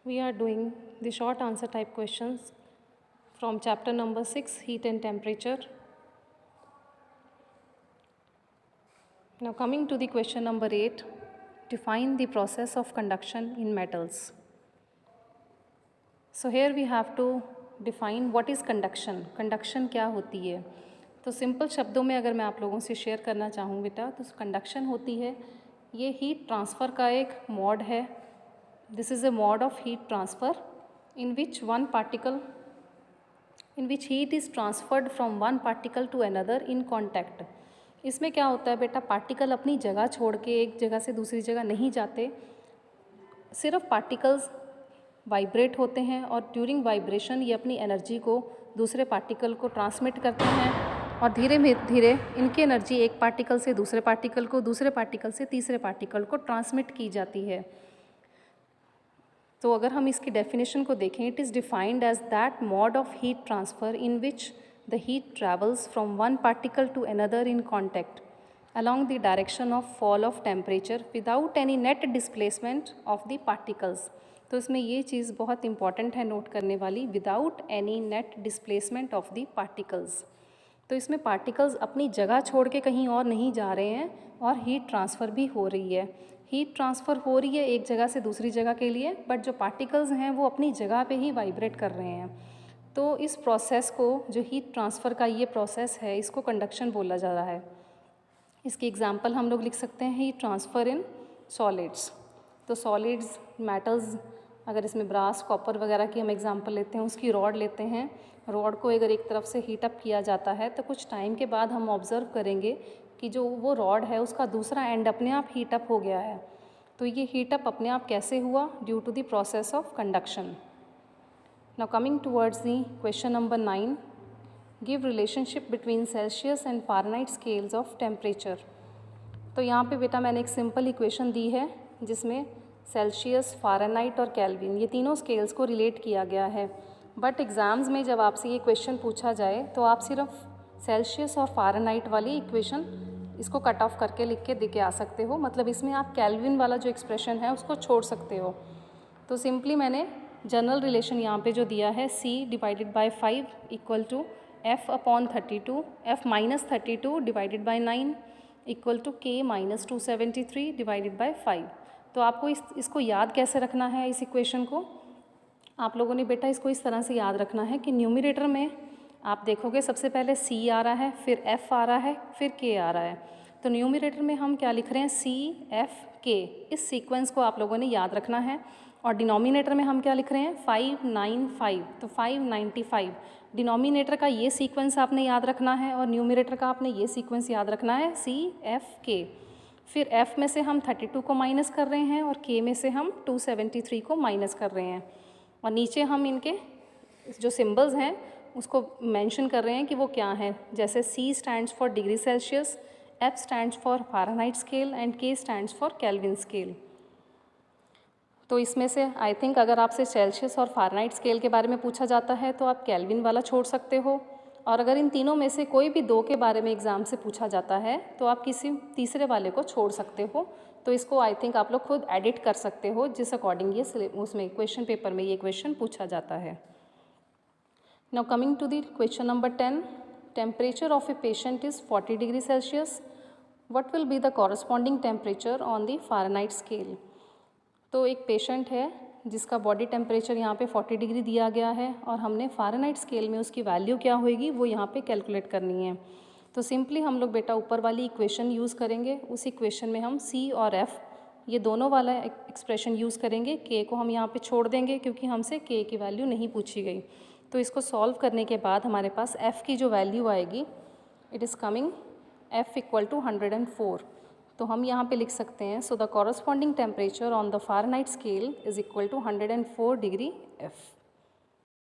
We are doing the short answer type questions from chapter number 6, heat and temperature. Now coming to the question number 8, define the process of conduction in metals. So here we have to define what is conduction. Conduction क्या होती है? तो simple शब्दों में अगर मैं आप लोगों से शेयर करना चाहूँ बेटा, तो कंडक्शन होती है, ये हीट ट्रांसफ़र का एक मोड है. This is a mode of heat transfer in which heat is transferred from one particle to another in contact. इसमें क्या होता है बेटा, पार्टिकल अपनी जगह छोड़ के एक जगह से दूसरी जगह नहीं जाते, सिर्फ पार्टिकल्स वाइब्रेट होते हैं और ड्यूरिंग वाइब्रेशन ये अपनी एनर्जी को दूसरे पार्टिकल को ट्रांसमिट करते हैं और धीरे धीरे इनकी एनर्जी एक पार्टिकल से दूसरे पार्टिकल को, दूसरे पार्टिकल से तीसरे पार्टिकल को ट्रांसमिट की जाती है. तो अगर हम इसकी डेफिनेशन को देखें, it is defined as that mode of heat transfer in which the heat travels from one particle to another in contact along the direction of fall of temperature without any net displacement of the particles. तो इसमें ये चीज़ बहुत important है note करने वाली, without any net displacement of the particles. तो इसमें particles अपनी जगह छोड़ के कहीं और नहीं जा रहे हैं और हीट ट्रांसफ़र भी हो रही है. हीट ट्रांसफ़र हो रही है एक जगह से दूसरी जगह के लिए, बट जो पार्टिकल्स हैं वो अपनी जगह पे ही वाइब्रेट कर रहे हैं. तो इस प्रोसेस को, जो हीट ट्रांसफ़र का ये प्रोसेस है, इसको कंडक्शन बोला जा रहा है. इसकी एग्जांपल हम लोग लिख सकते हैं हीट ट्रांसफ़र इन सॉलिड्स. तो सॉलिड्स, मेटल्स, अगर इसमें ब्रास, कॉपर वगैरह की हम एग्जांपल लेते हैं, उसकी रॉड लेते हैं. रॉड को अगर एक तरफ से हीट अप किया जाता है तो कुछ टाइम के बाद हम ऑब्ज़र्व करेंगे कि जो वो रॉड है उसका दूसरा एंड अपने आप हीट अप हो गया है. तो ये हीट अप अपने आप कैसे हुआ? Due to the process of conduction. Now coming towards the question number 9, give relationship between Celsius and Fahrenheit scales of temperature. तो यहाँ पे बेटा मैंने एक सिंपल इक्वेशन दी है जिसमें सेल्सियस, फ़ारेनहाइट और केल्विन, ये तीनों स्केल्स को रिलेट किया गया है. बट एग्ज़ाम्स में जब आपसे ये क्वेश्चन पूछा जाए तो आप सिर्फ सेल्सियस और फ़ारेनहाइट वाली इक्वेशन इसको कट ऑफ करके लिख के दे के आ सकते हो. मतलब इसमें आप केल्विन वाला जो एक्सप्रेशन है उसको छोड़ सकते हो. तो सिंपली मैंने जनरल रिलेशन यहाँ पे जो दिया है, C/5 equal to F/32, F-32 divided by 9 equal to K-273 divided by 5. तो आपको इसको याद कैसे रखना है? इस इक्वेशन को आप लोगों ने बेटा इसको इस तरह से याद रखना है कि न्यूमरेटर में आप देखोगे सबसे पहले C आ रहा है, फिर F आ रहा है, फिर K आ रहा है. तो न्यूमरेटर में हम क्या लिख रहे हैं? C, F, K. इस सीक्वेंस को आप लोगों ने याद रखना है. और डिनोमिनेटर में हम क्या लिख रहे हैं? 595. तो 595. डिनोमिनेटर का ये सीक्वेंस आपने याद रखना है और न्यूमरेटर का आपने ये सीक्वेंस याद रखना है, C, F, K. फिर F में से हम 32 को माइनस कर रहे हैं और K में से हम 273 को माइनस कर रहे हैं. और नीचे हम इनके जो सिंबल्स हैं उसको मेंशन कर रहे हैं कि वो क्या हैं. जैसे C stands for degree Celsius, F stands for Fahrenheit scale and K stands for kelvin scale. तो इसमें से आई थिंक अगर आपसे सेल्सियस और फ़ारेनहाइट स्केल के बारे में पूछा जाता है तो आप केल्विन वाला छोड़ सकते हो. और अगर इन तीनों में से कोई भी दो के बारे में एग्ज़ाम से पूछा जाता है तो आप किसी तीसरे वाले को छोड़ सकते हो. तो इसको आई थिंक आप लोग खुद एडिट कर सकते हो जिस अकॉर्डिंग ये उसमें क्वेश्चन पेपर में ये क्वेश्चन पूछा जाता है. Now coming to the question number 10, temperature of a patient is 40 degree Celsius. What will be the corresponding temperature on the Fahrenheit scale. तो एक पेशेंट है जिसका बॉडी टेम्परेचर यहाँ पे 40 डिग्री दिया गया है और हमने फ़ारेनहाइट स्केल में उसकी वैल्यू क्या होएगी वो यहाँ पे कैलकुलेट करनी है. तो सिंपली हम लोग बेटा ऊपर वाली इक्वेशन यूज़ करेंगे. उस इक्वेशन में हम C और F ये दोनों वाला एक्सप्रेशन यूज़ करेंगे. K को हम यहाँ पे छोड़ देंगे क्योंकि हमसे K की वैल्यू नहीं पूछी गई. तो इसको सॉल्व करने के बाद हमारे पास F की जो वैल्यू आएगी, it is coming F equal to 104. तो हम यहाँ पे लिख सकते हैं, so the corresponding temperature on the Fahrenheit scale is equal to 104 degree F.